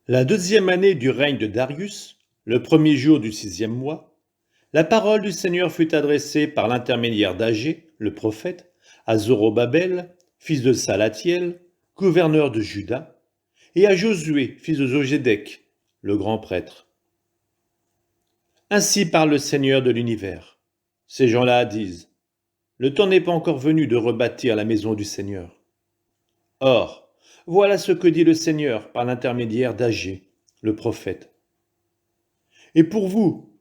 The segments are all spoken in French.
La deuxième année du règne de Darius, le premier jour du sixième mois, la parole du Seigneur fut adressée par l'intermédiaire d'Agé, le prophète, à Zorobabel, fils de Salatiel, gouverneur de Juda, et à Josué, fils de Zogédec, le grand prêtre. Ainsi parle le Seigneur de l'univers. Ces gens-là disent, le temps n'est pas encore venu de rebâtir la maison du Seigneur. Or, voilà ce que dit le Seigneur par l'intermédiaire d'Agé, le prophète. Et pour vous,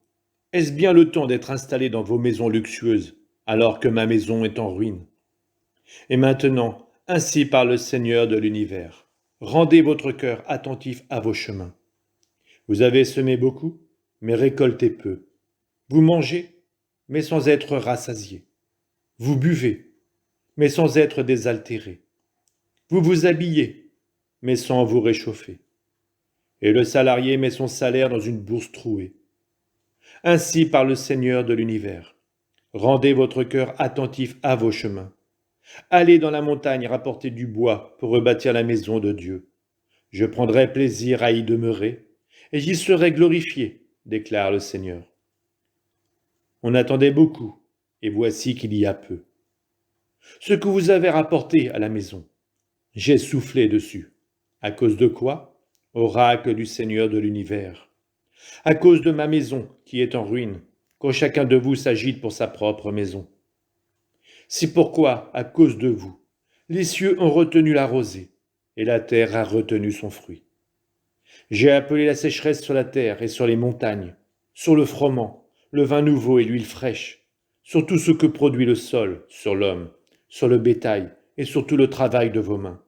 est-ce bien le temps d'être installé dans vos maisons luxueuses, alors que ma maison est en ruine? Et maintenant, ainsi parle le Seigneur de l'univers. Rendez votre cœur attentif à vos chemins. Vous avez semé beaucoup, mais récoltez peu. Vous mangez, mais sans être rassasiés. Vous buvez, mais sans être désaltérés. Vous vous habillez, mais sans vous réchauffer. Et le salarié met son salaire dans une bourse trouée. Ainsi parle le Seigneur de l'univers. Rendez votre cœur attentif à vos chemins. Allez dans la montagne rapporter du bois pour rebâtir la maison de Dieu. Je prendrai plaisir à y demeurer, et j'y serai glorifié, déclare le Seigneur. On attendait beaucoup, et voici qu'il y a peu. Ce que vous avez rapporté à la maison, j'ai soufflé dessus. À cause de quoi? Oracle du Seigneur de l'univers. À cause de ma maison qui est en ruine, quand chacun de vous s'agite pour sa propre maison. C'est pourquoi, à cause de vous, les cieux ont retenu la rosée, et la terre a retenu son fruit. J'ai appelé la sécheresse sur la terre et sur les montagnes, sur le froment, le vin nouveau et l'huile fraîche, sur tout ce que produit le sol, sur l'homme, sur le bétail et sur tout le travail de vos mains.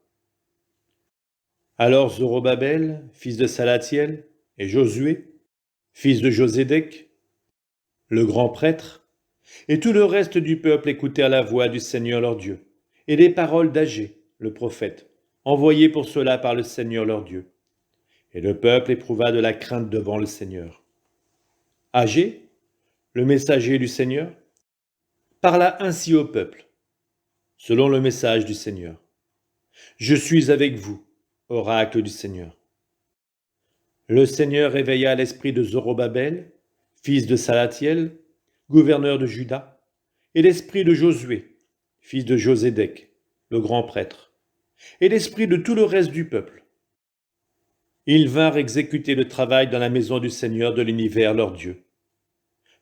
Alors Zorobabel, fils de Salatiel, et Josué, fils de Josédec, le grand prêtre, et tout le reste du peuple écoutèrent la voix du Seigneur leur Dieu, et les paroles d'Agé, le prophète, envoyées pour cela par le Seigneur leur Dieu. Et le peuple éprouva de la crainte devant le Seigneur. Agé, le messager du Seigneur, parla ainsi au peuple, selon le message du Seigneur. Je suis avec vous, oracle du Seigneur. Le Seigneur réveilla l'esprit de Zorobabel, fils de Salatiel, gouverneur de Juda, et l'esprit de Josué, fils de Josédec, le grand prêtre, et l'esprit de tout le reste du peuple. Ils vinrent exécuter le travail dans la maison du Seigneur de l'univers leur Dieu.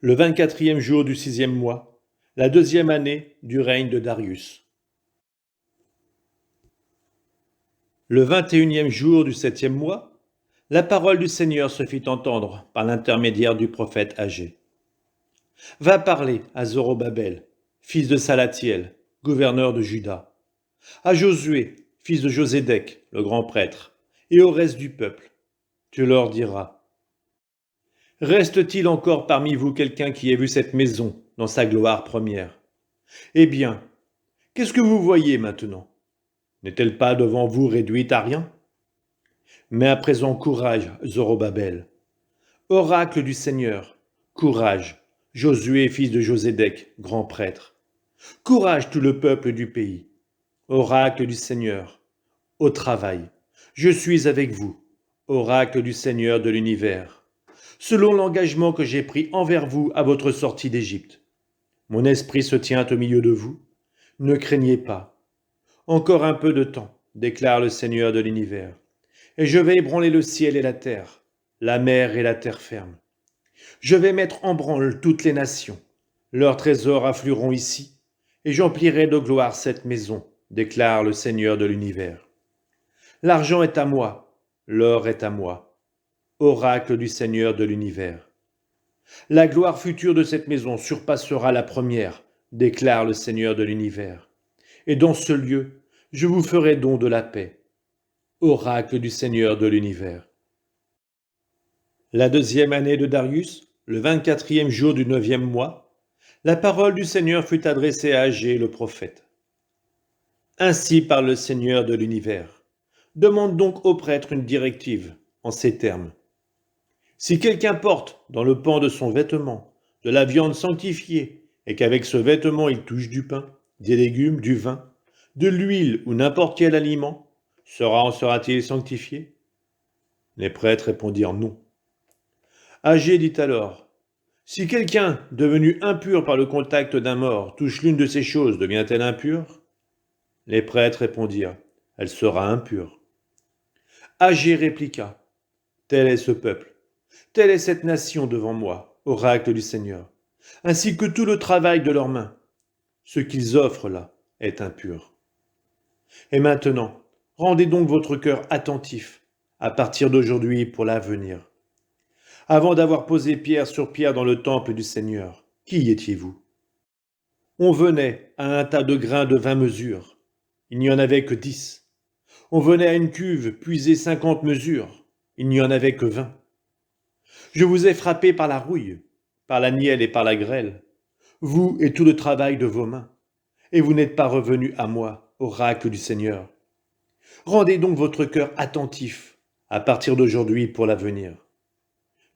Le 24e jour du 6e mois, la deuxième année du règne de Darius. Le 21e jour du 7e mois, la parole du Seigneur se fit entendre par l'intermédiaire du prophète Agé. Va parler à Zorobabel, fils de Salatiel, gouverneur de Juda, à Josué, fils de Josédec, le grand prêtre, et au reste du peuple. Tu leur diras, reste-t-il encore parmi vous quelqu'un qui ait vu cette maison dans sa gloire première? Eh bien, qu'est-ce que vous voyez maintenant? N'est-elle pas devant vous réduite à rien? Mais à présent, courage, Zorobabel. Oracle du Seigneur, courage, Josué, fils de Josédec, grand prêtre. Courage tout le peuple du pays. Oracle du Seigneur, au travail. Je suis avec vous, oracle du Seigneur de l'univers, selon l'engagement que j'ai pris envers vous à votre sortie d'Égypte. Mon esprit se tient au milieu de vous. Ne craignez pas. Encore un peu de temps, déclare le Seigneur de l'univers, et je vais ébranler le ciel et la terre, la mer et la terre ferme. Je vais mettre en branle toutes les nations. Leurs trésors afflueront ici, et j'emplirai de gloire cette maison, déclare le Seigneur de l'univers. L'argent est à moi, l'or est à moi, oracle du Seigneur de l'univers. La gloire future de cette maison surpassera la première, déclare le Seigneur de l'univers. Et dans ce lieu, je vous ferai don de la paix, oracle du Seigneur de l'univers. La deuxième année de Darius, le 24e jour du 9e mois, la parole du Seigneur fut adressée à Agé le prophète. Ainsi parle le Seigneur de l'univers. Demande donc au prêtre une directive en ces termes. Si quelqu'un porte dans le pan de son vêtement de la viande sanctifiée et qu'avec ce vêtement il touche du pain, des légumes, du vin, de l'huile ou n'importe quel aliment, en sera-t-il sanctifié? Les prêtres répondirent non. Agé dit alors, si quelqu'un, devenu impur par le contact d'un mort, touche l'une de ces choses, devient-elle impure? Les prêtres répondirent, elle sera impure. Agé répliqua, tel est ce peuple, telle est cette nation devant moi, oracle du Seigneur, ainsi que tout le travail de leurs mains. Ce qu'ils offrent là est impur. Et maintenant, rendez donc votre cœur attentif, à partir d'aujourd'hui pour l'avenir. Avant d'avoir posé pierre sur pierre dans le temple du Seigneur, qui étiez-vous? On venait à un tas de grains de 20 mesures. Il n'y en avait que 10. On venait à une cuve puiser 50 mesures. Il n'y en avait que 20. Je vous ai frappé par la rouille, par la nielle et par la grêle, vous et tout le travail de vos mains, et vous n'êtes pas revenu à moi, oracle du Seigneur. Rendez donc votre cœur attentif à partir d'aujourd'hui pour l'avenir.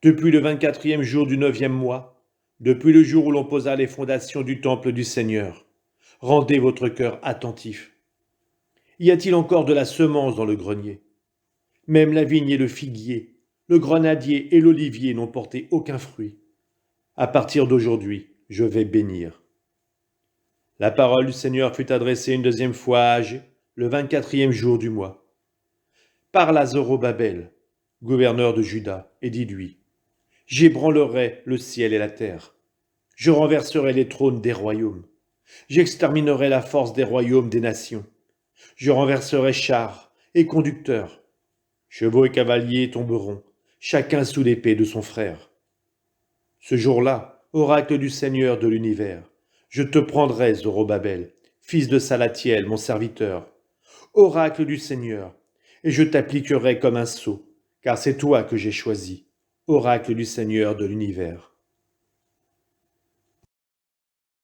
Depuis le 24e jour du 9e mois, depuis le jour où l'on posa les fondations du temple du Seigneur, rendez votre cœur attentif. Y a-t-il encore de la semence dans le grenier? Même la vigne et le figuier, le grenadier et l'olivier n'ont porté aucun fruit. À partir d'aujourd'hui, je vais bénir. La parole du Seigneur fut adressée une deuxième fois à Agé, le 24e jour du mois. Parle à Zorobabel, gouverneur de Juda, et dis-lui, j'ébranlerai le ciel et la terre. Je renverserai les trônes des royaumes. J'exterminerai la force des royaumes des nations. Je renverserai chars et conducteurs. Chevaux et cavaliers tomberont, chacun sous l'épée de son frère. Ce jour-là, oracle du Seigneur de l'univers, je te prendrai, Zorobabel, fils de Salatiel, mon serviteur, oracle du Seigneur, et je t'appliquerai comme un sceau, car c'est toi que j'ai choisi, oracle du Seigneur de l'univers.